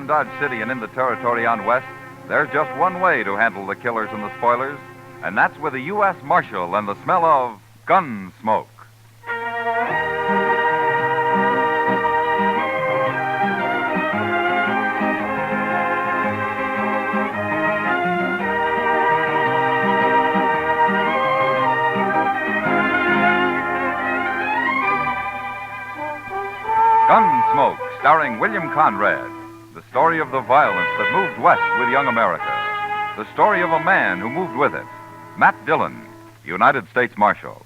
Around Dodge City and in the territory on West, there's just one way to handle the killers and the spoilers, and that's with a U.S. Marshal and the smell of Gunsmoke. Gunsmoke, starring William Conrad. The story of the violence that moved west with young America. The story of a man who moved with it. Matt Dillon, United States Marshal.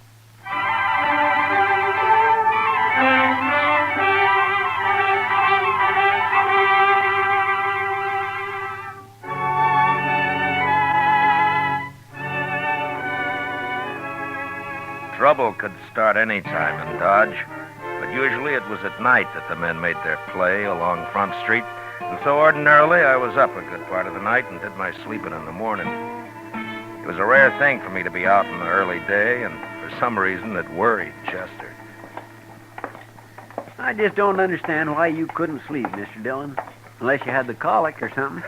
Trouble could start any time in Dodge, but usually it was at night that the men made their play along Front Street, and so ordinarily I was up a good part of the night and did my sleeping in the morning. It was a rare thing for me to be out in the early day, and for some reason it worried Chester. I just don't understand why you couldn't sleep, Mr. Dillon, unless you had the colic or something.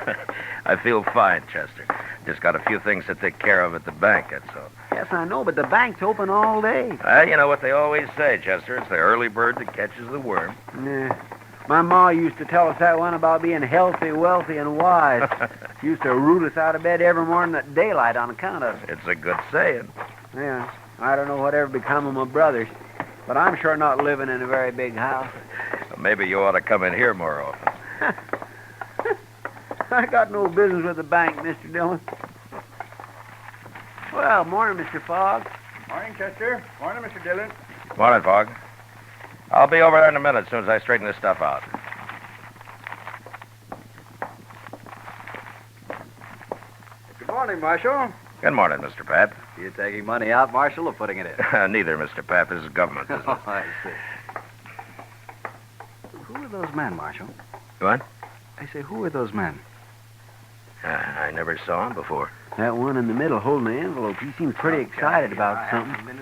I feel fine, Chester. Just got a few things to take care of at the bank, that's all. Yes, I know, but the bank's open all day. You know what they always say, Chester. It's the early bird that catches the worm. Yeah. My ma used to tell us that one about being healthy, wealthy, and wise. She used to root us out of bed every morning at daylight on account of it. It's a good saying. Yeah. I don't know whatever become of my brothers, but I'm sure not living in a very big house. Well, maybe you ought to come in here more often. I got no business with the bank, Mr. Dillon. Well, morning, Mr. Fogg. Morning, Chester. Morning, Mr. Dillon. Morning, Fogg. I'll be over there in a minute as soon as I straighten this stuff out. Good morning, Marshal. Good morning, Mr. Pat. You taking money out, Marshal, or putting it in? Neither, Mr. Pat. This is government business. Oh, I see. Who are those men, Marshal? What? I say, who are those men? I never saw him before. That one in the middle holding the envelope, he seems pretty excited about something.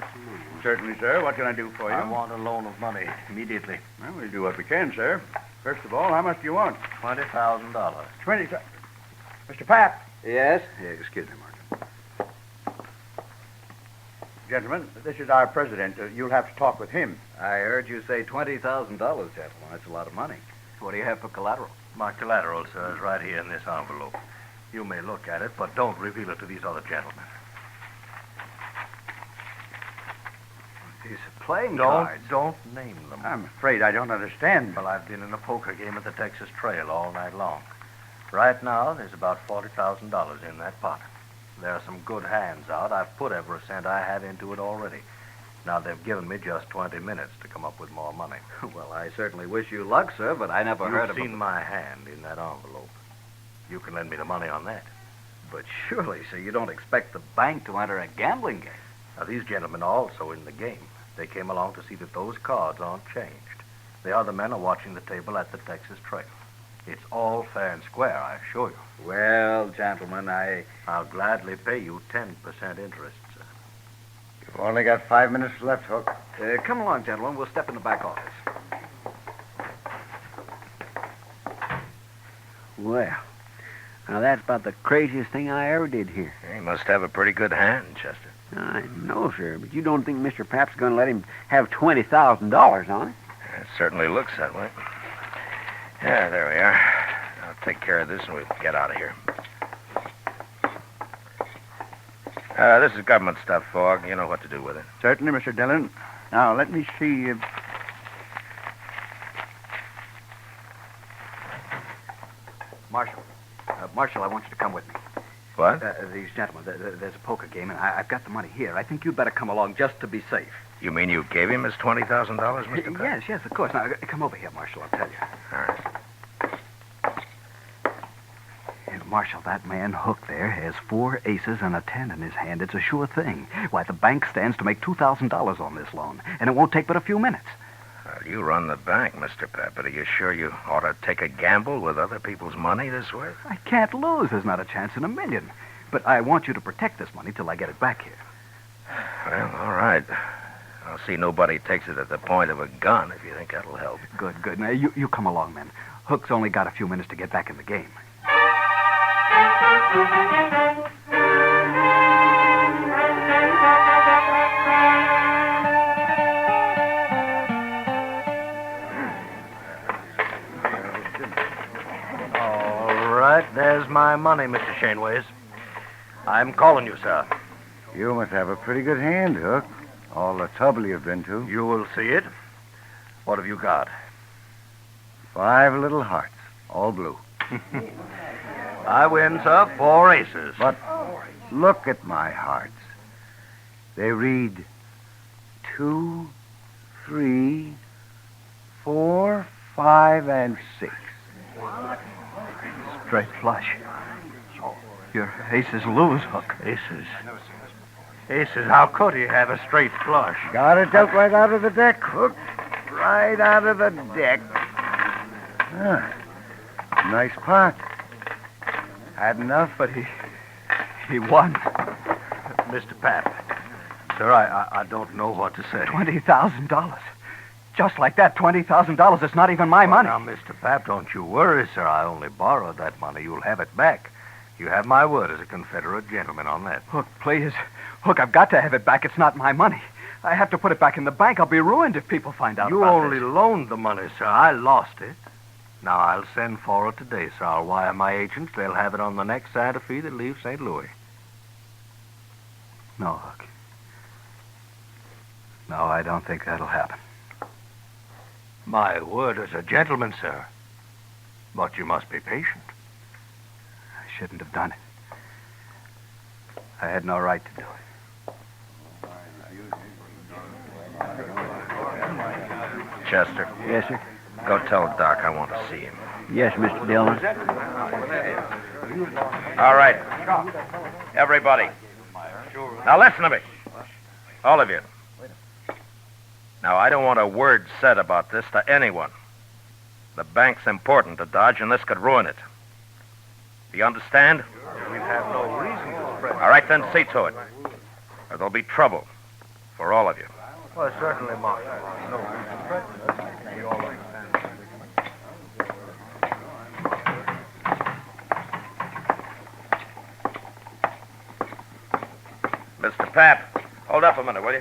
Certainly, sir. What can I do for you? I want a loan of money immediately. Well, we'll do what we can, sir. First of all, how much do you want? $20,000. 20. Mr. Pat. Yes? Yeah, excuse me, Marshal. Gentlemen, this is our president. You'll have to talk with him. I heard you say $20,000, gentlemen. That's a lot of money. What do you have for collateral? My collateral, sir, is right here in this envelope. You may look at it, but don't reveal it to these other gentlemen. These are playing cards. Don't name them. I'm afraid I don't understand. Well, I've been in a poker game at the Texas Trail all night long. Right now, there's about $40,000 in that pot. There are some good hands out. I've put every cent I have into it already. Now, they've given me just 20 minutes to come up with more money. Well, I certainly wish you luck, sir, but I never heard of You've seen my hand in that envelope. You can lend me the money on that. But surely, sir, you don't expect the bank to enter a gambling game. Now, these gentlemen are also in the game. They came along to see that those cards aren't changed. The other men are watching the table at the Texas Trail. It's all fair and square, I assure you. Well, gentlemen, I'll gladly pay you 10% interest, sir. You've only got 5 minutes left, Hook. Come along, gentlemen. We'll step in the back office. Well, now that's about the craziest thing I ever did here. He must have a pretty good hand, Chester. I know, sir, but you don't think Mr. Pap's going to let him have $20,000 on it? It certainly looks that way. Yeah, there we are. I'll take care of this and we'll get out of here. This is government stuff, Fogg. You know what to do with it. Certainly, Mr. Dillon. Now, let me see. Marshal, I want you to come with me. What? These gentlemen, there's a poker game, and I've got the money here. I think you'd better come along just to be safe. You mean you gave him his $20,000, Mr. Pat? Yes, of course. Now, come over here, Marshal, I'll tell you. All right. Marshal, that man Hook there has 4 aces and a 10 in his hand. It's a sure thing. Why, the bank stands to make $2,000 on this loan, and it won't take but a few minutes. Well, you run the bank, Mr. Pat, but are you sure you ought to take a gamble with other people's money this way? I can't lose. There's not a chance in a million. But I want you to protect this money till I get it back here. Well, all right. I'll see nobody takes it at the point of a gun if you think that'll help. Good. Now, you come along, men. Hook's only got a few minutes to get back in the game. All right, there's my money, Mr. Shaneways. I'm calling you, sir. You must have a pretty good hand, Hook. All the trouble you've been to. You will see it. What have you got? 5 little hearts, all blue. I win, sir. 4 aces. But look at my hearts. They read 2, 3, 4, 5, and 6. Straight flush. Your aces lose, Hook. Aces. Aces, how could he have a straight flush? Got it dealt right out of the deck, Hook. Right out of the deck. Ah, nice pot. Had enough? But he won. Mr. Pap, sir, I don't know what to say. $20,000. Just like that, $20,000. It's not even my money. Now, Mr. Pap, don't you worry, sir. I only borrowed that money. You'll have it back. You have my word as a Confederate gentleman on that. Hook, please. Hook, I've got to have it back. It's not my money. I have to put it back in the bank. I'll be ruined if people find out You about only this. loaned the money, sir. I lost it. Now, I'll send for it today, sir. I'll wire my agents. They'll have it on the next Santa Fe that leaves St. Louis. No, Hook. No, I don't think that'll happen. My word as a gentleman, sir. But you must be patient. I shouldn't have done it. I had no right to do it. Chester, Yes, sir. go tell Doc I want to see him. Yes, Mr. Dillon. All right. Everybody. Now listen to me. All of you. Now, I don't want a word said about this to anyone. The bank's important to Dodge, and this could ruin it. Do you understand? We have no reason to spread. All right, then see to it. Or there'll be trouble for all of you. Well, certainly, Marshal. No reason to spread. You all understand. Mr. Pap, hold up a minute, will you?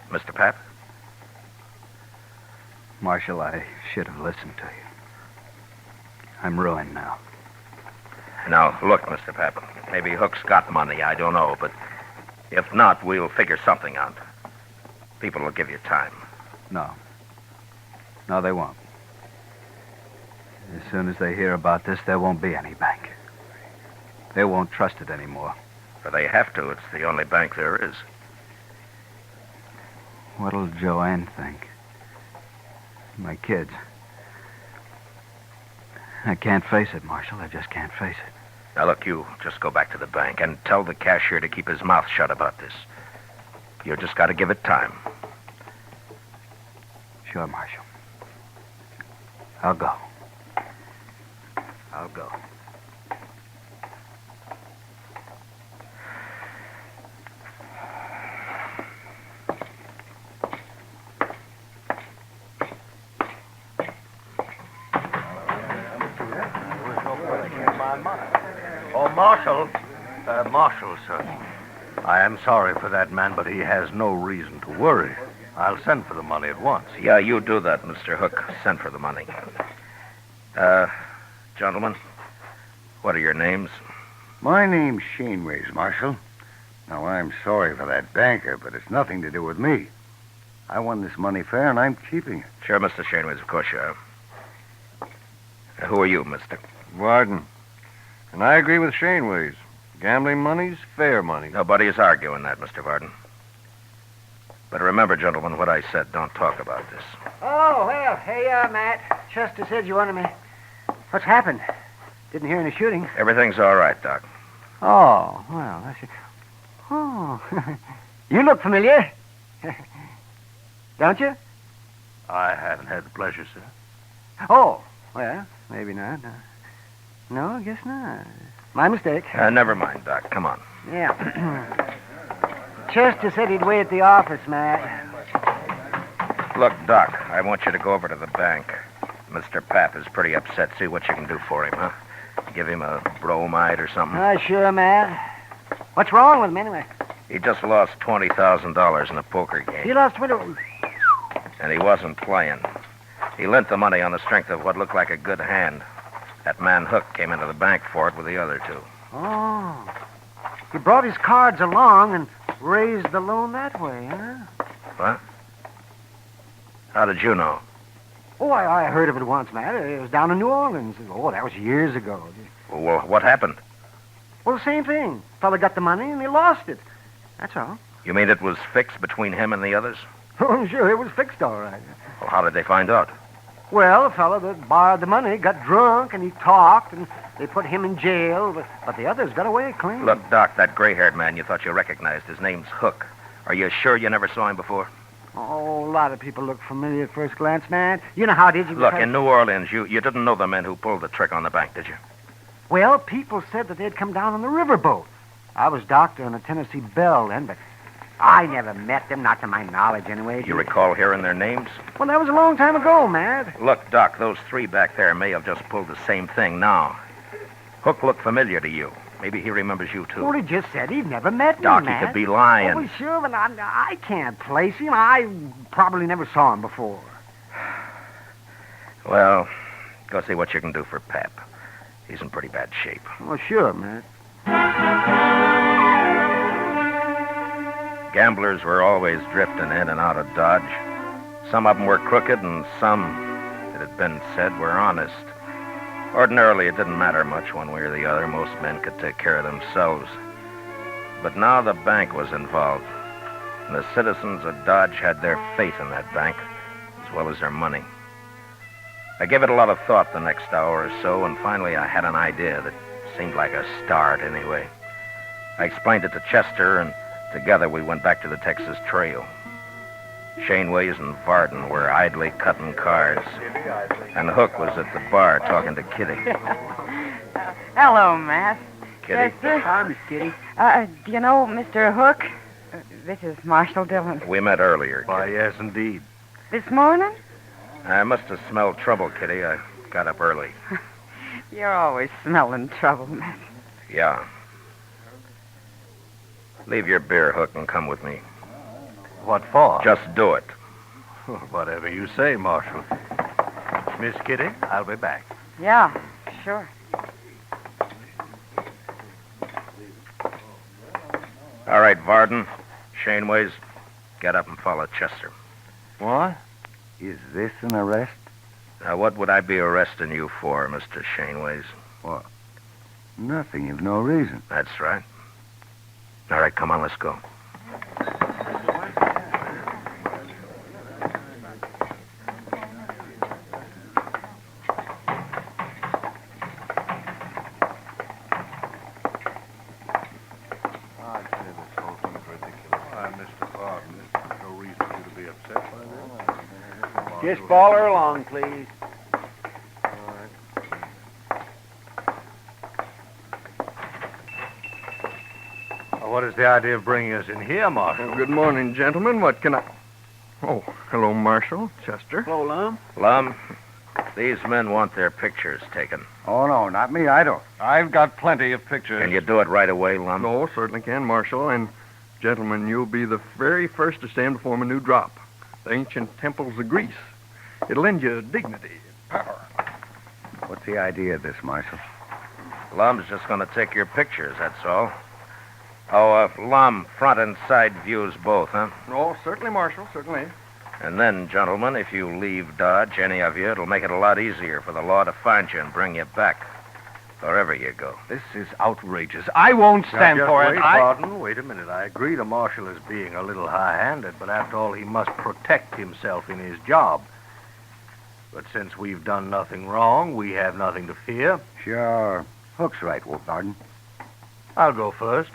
Mr. Pap? Marshal, I should have listened to you. I'm ruined now. Now, look, Mr. Pap, maybe Hook's got money, I don't know, but if not, we'll figure something out. People will give you time. No. No, they won't. As soon as they hear about this, there won't be any bank. They won't trust it anymore. But they have to. It's the only bank there is. What'll Joanne think? My kids. I can't face it, Marshal. I just can't face it. Now, look, you just go back to the bank and tell the cashier to keep his mouth shut about this. You just got to give it time. Sure, Marshal. I'll go. I'll go. Oh, Marshal. Marshal, sir. I am sorry for that man, but he has no reason to worry. I'll send for the money at once. Yeah, you do that, Mr. Hook. Send for the money. Gentlemen, what are your names? My name's Shaneways, Marshal. Now, I'm sorry for that banker, but it's nothing to do with me. I won this money fair, and I'm keeping it. Sure, Mr. Shaneways, of course you are. Who are you, mister? Warden. And I agree with Shaneways. Gambling money's fair money. Nobody is arguing that, Mr. Varden. But remember, gentlemen, what I said. Don't talk about this. Oh, well, hey, Matt. Chester said you wanted me. What's happened? Didn't hear any shooting. Everything's all right, Doc. Oh, well, that's... Oh, you look familiar. Don't you? I haven't had the pleasure, sir. Oh, well, maybe not. No, I guess not. My mistake. Never mind, Doc. Come on. Yeah. Chester said he'd wait at the office, Matt. Look, Doc, I want you to go over to the bank. Mr. Pap is pretty upset. See what you can do for him, huh? Give him a bromide or something. Sure, Matt. What's wrong with him, anyway? He just lost $20,000 in a poker game. He lost 20... And he wasn't playing. He lent the money on the strength of what looked like a good hand. That man Hook came into the bank for it with the other two. Oh. He brought his cards along and raised the loan that way, huh? What? How did you know? Oh, I heard of it once, Matt. It was down in New Orleans. Oh, that was years ago. Well, what happened? Well, the same thing. Fella got the money and he lost it. That's all. You mean it was fixed between him and the others? Oh, sure, it was fixed all right. Well, how did they find out? Well, the fella that borrowed the money got drunk and he talked and they put him in jail, but the others got away clean. Look, Doc, that gray-haired man you thought you recognized, his name's Hook. Are you sure you never saw him before? Oh, a lot of people look familiar at first glance, man. You know how it is. Look, in New Orleans, you didn't know the men who pulled the trick on the bank, did you? Well, people said that they'd come down on the riverboat. I was doctor on the Tennessee Belle then, but I never met them, not to my knowledge anyway. You recall hearing their names? Well, that was a long time ago, Matt. Look, Doc, those three back there may have just pulled the same thing now. Hook looked familiar to you. Maybe he remembers you, too. Well, he just said he'd never met me, Doc, Matt. he could be lying. Oh, well, sure, but I can't place him. I probably never saw him before. Well, go see what you can do for Pap. He's in pretty bad shape. Oh, sure, Matt. Gamblers were always drifting in and out of Dodge. Some of them were crooked, and some, it had been said, were honest. Ordinarily, it didn't matter much one way or the other. Most men could take care of themselves. But now the bank was involved, and the citizens of Dodge had their faith in that bank, as well as their money. I gave it a lot of thought the next hour or so, and finally I had an idea that seemed like a start anyway. I explained it to Chester, and together we went back to the Texas Trail. Shaneways and Varden were idly cutting cards, and Hook was at the bar talking to Kitty. Hello, Matt. Kitty? Yes, sir. Hi, Miss Kitty. Do you know Mr. Hook? This is Marshal Dillon. We met earlier. Why, Kitty. yes, indeed. This morning? I must have smelled trouble, Kitty. I got up early. You're always smelling trouble, Matt. Yeah. Leave your beer, Hook, and come with me. What for? Just do it. Whatever you say, Marshal. Miss Kitty, I'll be back. Yeah, sure. All right, Varden, Shaneways, get up and follow Chester. What? Is this an arrest? Now, what would I be arresting you for, Mr. Shaneways? What? Nothing. You've no reason. That's right. All right, come on, let's go. Just follow her along, please. What is the idea of bringing us in here, Marshal? Good morning, gentlemen. What can I... Oh, hello, Marshal. Chester. Hello, Lum. Lum, these men want their pictures taken. Oh, no, not me. I don't. I've got plenty of pictures. Can you do it right away, Lum? No, certainly can, Marshal. And, gentlemen, you'll be the very first to stand before a new drop. The ancient temples of Greece. It'll lend you dignity and power. What's the idea of this, Marshal? Lum's just going to take your pictures, that's all. Oh, Lum, front and side views both, huh? Oh, certainly, Marshal, certainly. And then, gentlemen, if you leave Dodge, any of you, it'll make it a lot easier for the law to find you and bring you back, wherever you go. This is outrageous. I won't stand Now, for just it. Wait, Varden, wait a minute. I agree the Marshal is being a little high-handed, but after all, he must protect himself in his job. But since we've done nothing wrong, we have nothing to fear. Sure. Hook's right, Wolf Varden. I'll go first.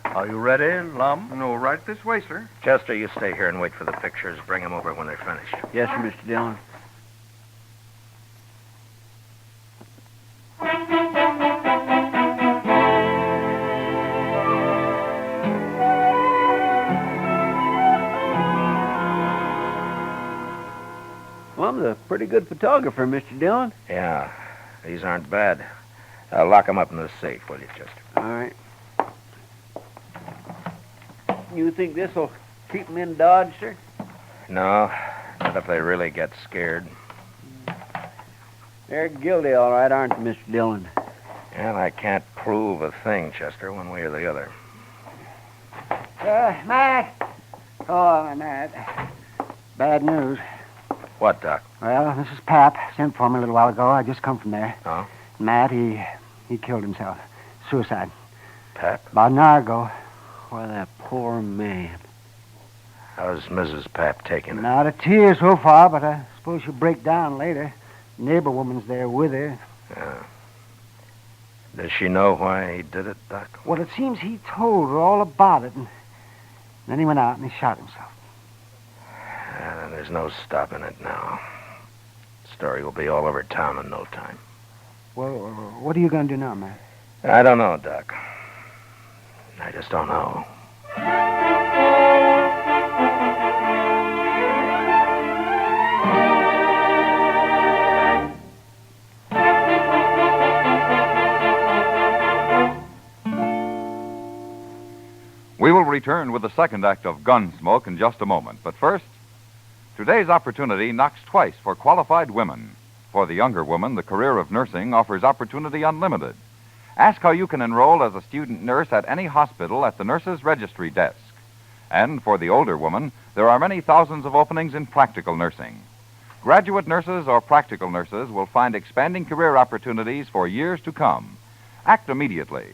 Are you ready, Lum? No, right this way, sir. Chester, you stay here and wait for the pictures. Bring them over when they're finished. Yes, sir, Mr. Dillon. pretty good photographer, Mr. Dillon. Yeah, these aren't bad. Lock 'em up in the safe, will you, Chester? All right. You think this'll keep them in Dodge, sir? No, not if they really get scared. They're guilty, all right, aren't they, Mr. Dillon? And I can't prove a thing, Chester, one way or the other. Matt. Oh, Matt. Bad news. What, Doc? Well, this is Pap. Sent for me a little while ago. I just come from there. Oh? Matt, he killed himself. Suicide. Pap? About an hour ago. Why, that poor man. How's Mrs. Pap taking it? Not a tear so far, but I suppose she'll break down later. Neighbor woman's there with her. Yeah. Does she know why he did it, Doc? Well, it seems he told her all about it, and then he went out and he shot himself. There's no stopping it now. The story will be all over town in no time. Well, what are you going to do now, Matt? I don't know, Doc. I just don't know. We will return with the second act of Gunsmoke in just a moment. But first, today's opportunity knocks twice for qualified women. For the younger woman, the career of nursing offers opportunity unlimited. Ask how you can enroll as a student nurse at any hospital at the nurse's registry desk. And for the older woman, there are many thousands of openings in practical nursing. Graduate nurses or practical nurses will find expanding career opportunities for years to come. Act immediately.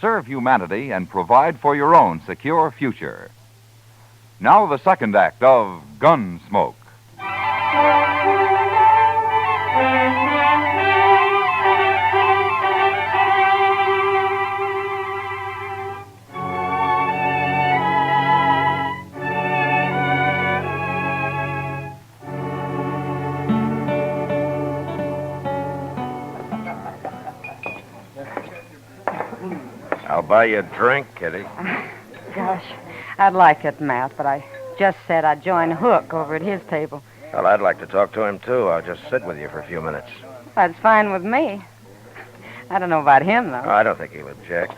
Serve humanity and provide for your own secure future. Now the second act of Gunsmoke. I'll buy you a drink, Kitty. Gosh, I'd like it, Matt, but I just said I'd join Hook over at his table. Well, I'd like to talk to him, too. I'll just sit with you for a few minutes. That's fine with me. I don't know about him, though. Oh, I don't think he'll object.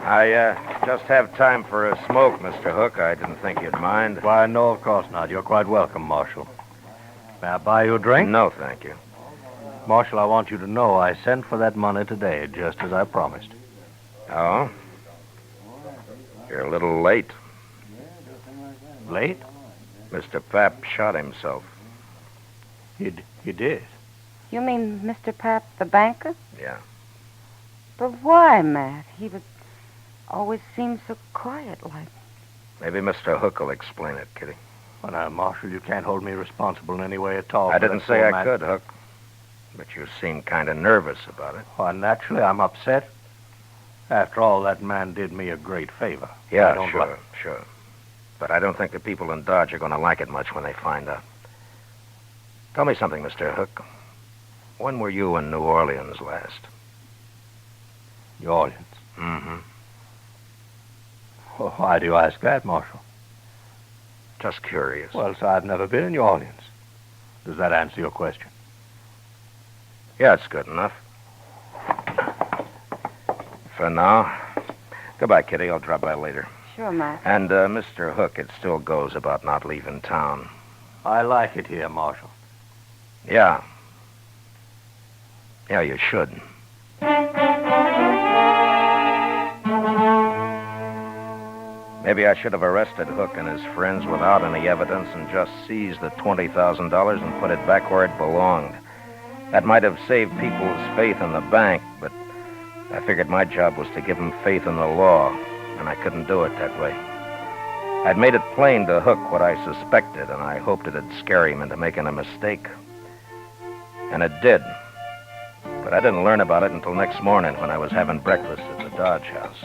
I just have time for a smoke, Mr. Hook. I didn't think you'd mind. Why, no, of course not. You're quite welcome, Marshal. May I buy you a drink? No, thank you. Marshal, I want you to know I sent for that money today, just as I promised. Oh? You're a little late. Late? Mr. Pap shot himself. He did. You mean Mr. Pap, the banker? Yeah. But why, Matt? He would always seem so quiet like. Maybe Mr. Hook will explain it, Kitty. Well, now, Marshal, you can't hold me responsible in any way at all. I for didn't that say poor I man. could, Hook. But you seem kind of nervous about it. Well, naturally, I'm upset. After all, that man did me a great favor. I Yeah, don't sure. But I don't think the people in Dodge are going to like it much when they find out. Tell me something, Mr. Hook. When were you in New Orleans last? New Orleans. Mm-hmm. Well, why do you ask that, Marshal? Just curious. Well, sir, I've never been in New Orleans. Does that answer your question? Yeah, it's good enough. For now. Goodbye, Kitty. I'll drop by later. Sure, Matt. And, Mr. Hook, it still goes about not leaving town. I like it here, Marshal. Yeah. Yeah, you should. Maybe I should have arrested Hook and his friends without any evidence and just seized the $20,000 and put it back where it belonged. That might have saved people's faith in the bank, but I figured my job was to give them faith in the law, and I couldn't do it that way. I'd made it plain to Hook what I suspected, and I hoped it'd scare him into making a mistake. And it did. But I didn't learn about it until next morning when I was having breakfast at the Dodge house.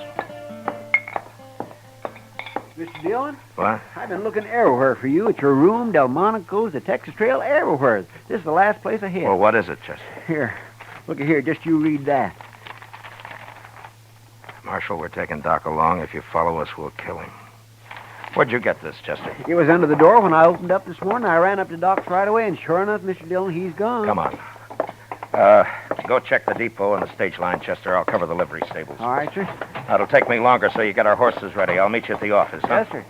Mr. Dillon? What? I've been looking everywhere for you. At your room, Delmonico's, the Texas Trail, everywhere. This is the last place I hit. Well, what is it, Chester? Here. Look at here. Just you read that. Marshal, we're taking Doc along. If you follow us, we'll kill him. Where'd you get this, Chester? It was under the door when I opened up this morning. I ran up to Doc's right away, and sure enough, Mr. Dillon, he's gone. Come on. Go check the depot and the stage line, Chester. I'll cover the livery stables. All right, sir. It'll take me longer, so you get our horses ready. I'll meet you at the office, huh? Yes, sir.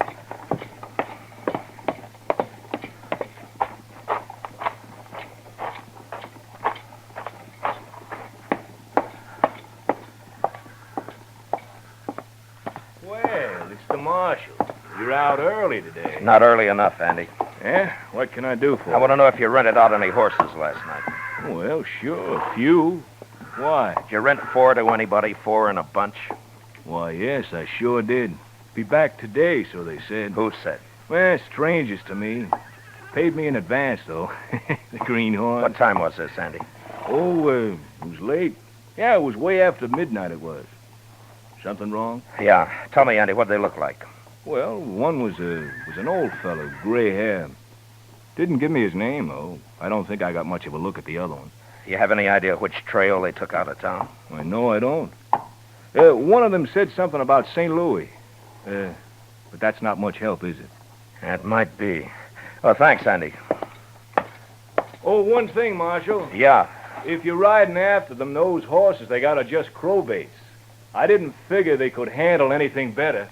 Well, it's the marshal. You're out early today. Not early enough, Andy. Yeah? What can I do for I want to know if you rented out any horses last night. you? Well, sure, a few. Why? Did you rent 4 to anybody, 4 in a bunch? Why, yes, I sure did. Be back today, so they said. Who said? Well, strangers to me. Paid me in advance, though. The greenhorn. What time was this, Andy? Oh, it was late. Yeah, it was way after midnight it was. Something wrong? Yeah. Tell me, Andy, what'd they look like? Well, one was an old fellow, gray hair. Didn't give me his name, though. I don't think I got much of a look at the other one. You have any idea which trail they took out of town? I know I don't. One of them said something about St. Louis. But that's not much help, is it? That might be. Oh, thanks, Andy. Oh, one thing, Marshal. Yeah. If you're riding after them, those horses, they got are just crowbaits. I didn't figure they could handle anything better.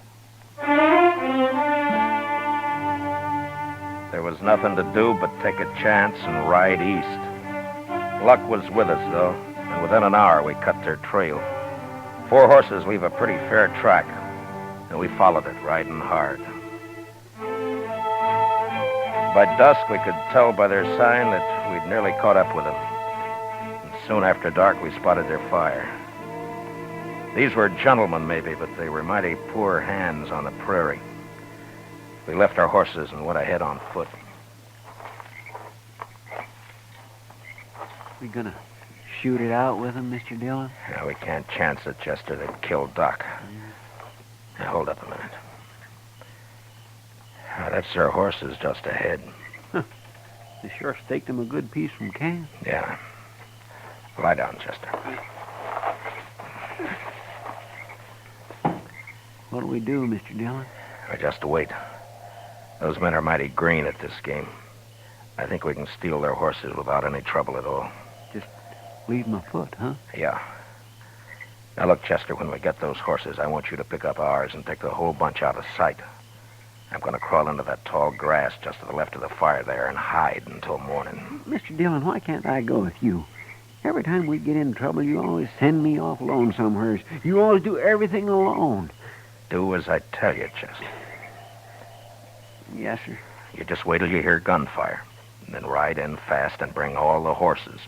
There was nothing to do but take a chance and ride east. Luck was with us, though, and within an hour we cut their trail. 4 horses leave a pretty fair track, and we followed it, riding hard. By dusk, we could tell by their sign that we'd nearly caught up with them. And soon after dark, we spotted their fire. These were gentlemen, maybe, but they were mighty poor hands on the prairie. We left our horses and went ahead on foot. We gonna shoot it out with him, Mr. Dillon? Yeah, we can't chance it, Chester. They'd kill Doc. Now, hold up a minute. That's their horses just ahead. They sure staked him a good piece from camp. Yeah. Lie down, Chester. What'll we do, Mr. Dillon? We just wait. Those men are mighty green at this game. I think we can steal their horses without any trouble at all. Leave him afoot, huh? Yeah. Now, look, Chester, when we get those horses, I want you to pick up ours and take the whole bunch out of sight. I'm going to crawl into that tall grass just to the left of the fire there and hide until morning. Mr. Dillon, why can't I go with you? Every time we get in trouble, you always send me off alone somewheres. You always do everything alone. Do as I tell you, Chester. Yes, sir. You just wait till you hear gunfire, and then ride in fast and bring all the horses.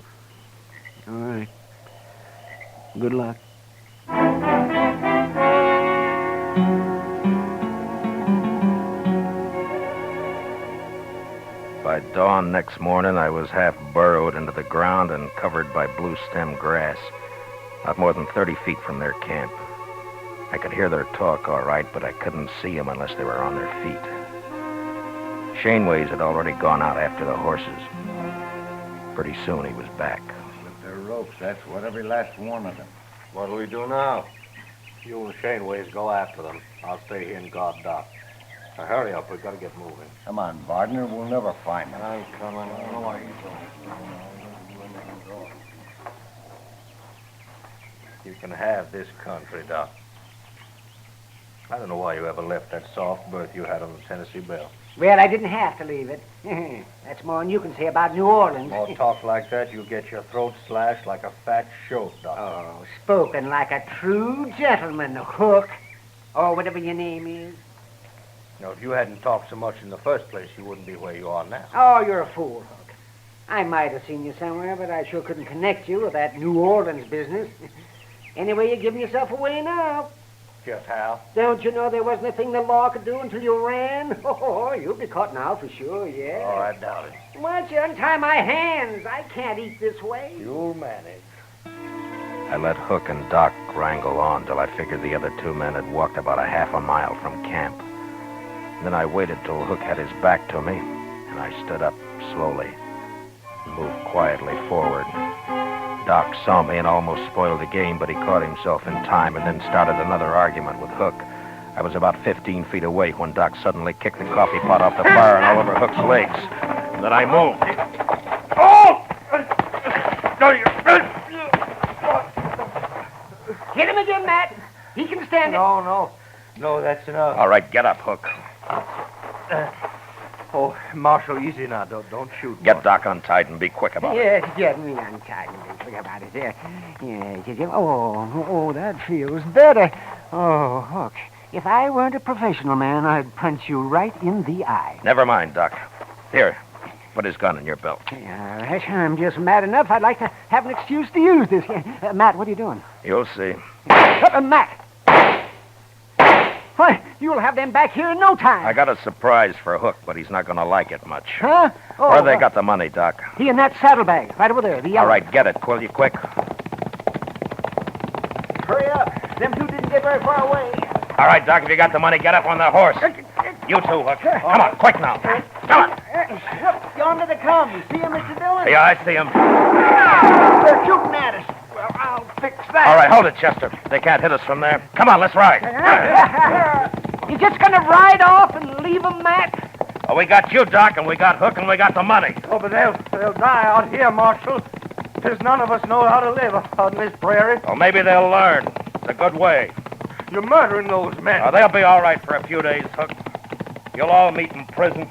All right. Good luck. By dawn next morning, I was half burrowed into the ground and covered by blue-stem grass, not more than 30 feet from their camp. I could hear their talk all right, but I couldn't see them unless they were on their feet. Shaneways had already gone out after the horses. Pretty soon he was back. With their ropes, that's what every last one of them. What do we do now? You and Shaneways go after them. I'll stay here and guard Doc. Now, hurry up. We've got to get moving. Come on, partner. We'll never find them. I'm coming. I don't know why you can have this country, Doc. I don't know why you ever left that soft berth you had on the Tennessee Belle. Well, I didn't have to leave it. That's more than you can say about New Orleans. More talk like that, you'll get your throat slashed like a fat shoat, Doc. Oh, spoken like a true gentleman, Hook. Or whatever your name is. Now, if you hadn't talked so much in the first place, you wouldn't be where you are now. Oh, you're a fool, Hook. I might have seen you somewhere, but I sure couldn't connect you with that New Orleans business. Anyway, you're giving yourself away now. Just how? Don't you know there wasn't a thing the law could do until you ran? Oh, you'll be caught now for sure, yeah. Oh, I doubt it. Why don't you untie my hands? I can't eat this way. You'll manage. I let Hook and Doc wrangle on till I figured the other 2 men had walked about a half a mile from camp. Then I waited till Hook had his back to me, and I stood up slowly and moved quietly forward. Doc saw me and almost spoiled the game, but he caught himself in time and then started another argument with Hook. I was about 15 feet away when Doc suddenly kicked the coffee pot off the bar and all over Hook's legs. And then I moved. Oh! Hit him again, Matt. He can stand it. No, that's enough. All right, get up, Hook. Oh, Marshal, easy now. Don't shoot. Get Doc untied and be quick about it. Yes, get me untied. Forget about it. Yes. Oh, that feels better. Oh, Hook, if I weren't a professional man, I'd punch you right in the eye. Never mind, Doc. Here, put his gun in your belt. All right, I'm just mad enough. I'd like to have an excuse to use this. Matt, what are you doing? You'll see. Matt! Why, you'll have them back here in no time. I got a surprise for Hook, but he's not going to like it much. Huh? Oh, Where they got the money, Doc? He in that saddlebag, right over there. The yellow. All right, get it, will you, quick? Hurry up. Them two didn't get very far away. All right, Doc, if you got the money, get up on the horse. You too, Hook. Come on, quick now. Come on. Look, yonder they come. You see him, Mr. Dillon? Yeah, I see him. They're shooting at us. Well, I'll fix that. All right, hold it, Chester. They can't hit us from there. Come on, let's ride. You just gonna ride off and leave them, Matt? Well, we got you, Doc, and we got Hook, and we got the money. Oh, but they'll die out here, Marshal. There's none of us know how to live out in this prairie. Well, maybe they'll learn. It's a good way. You're murdering those men. Oh, they'll be all right for a few days, Hook. You'll all meet in prison.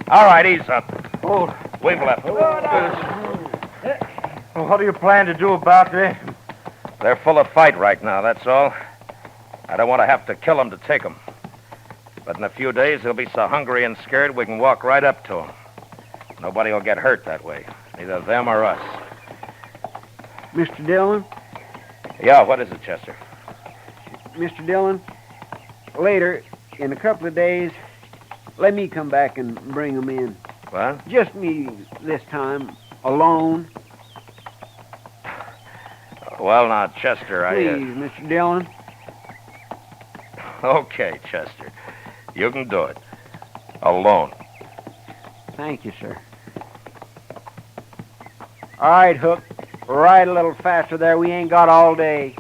All right, ease up. Oh, We've left. well, what do you plan to do about this? They're full of fight right now, that's all. I don't want to have to kill them to take them. But in a few days, they'll be so hungry and scared we can walk right up to them. Nobody will get hurt that way, neither them or us. Mr. Dillon? Yeah, what is it, Chester? Mr. Dillon, later, in a couple of days, let me come back and bring them in. What? Just me this time, alone. Well, now, Chester, Please, Mr. Dillon. Okay, Chester. You can do it. Alone. Thank you, sir. All right, Hook. Ride a little faster there. We ain't got all day.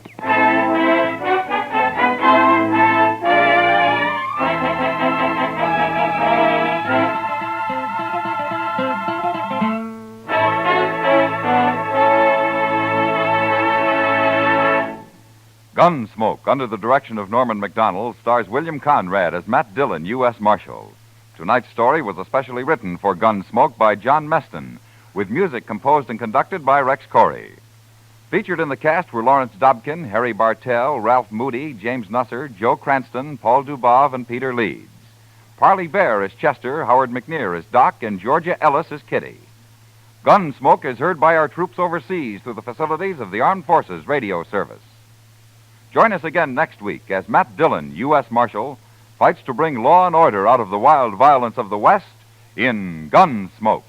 Gunsmoke, under the direction of Norman MacDonald, stars William Conrad as Matt Dillon, U.S. Marshal. Tonight's story was especially written for Gunsmoke by John Meston, with music composed and conducted by Rex Corey. Featured in the cast were Lawrence Dobkin, Harry Bartell, Ralph Moody, James Nusser, Joe Cranston, Paul Dubov, and Peter Leeds. Parley Bear is Chester, Howard McNear is Doc, and Georgia Ellis is Kitty. Gunsmoke is heard by our troops overseas through the facilities of the Armed Forces Radio Service. Join us again next week as Matt Dillon, U.S. Marshal, fights to bring law and order out of the wild violence of the West in Gunsmoke.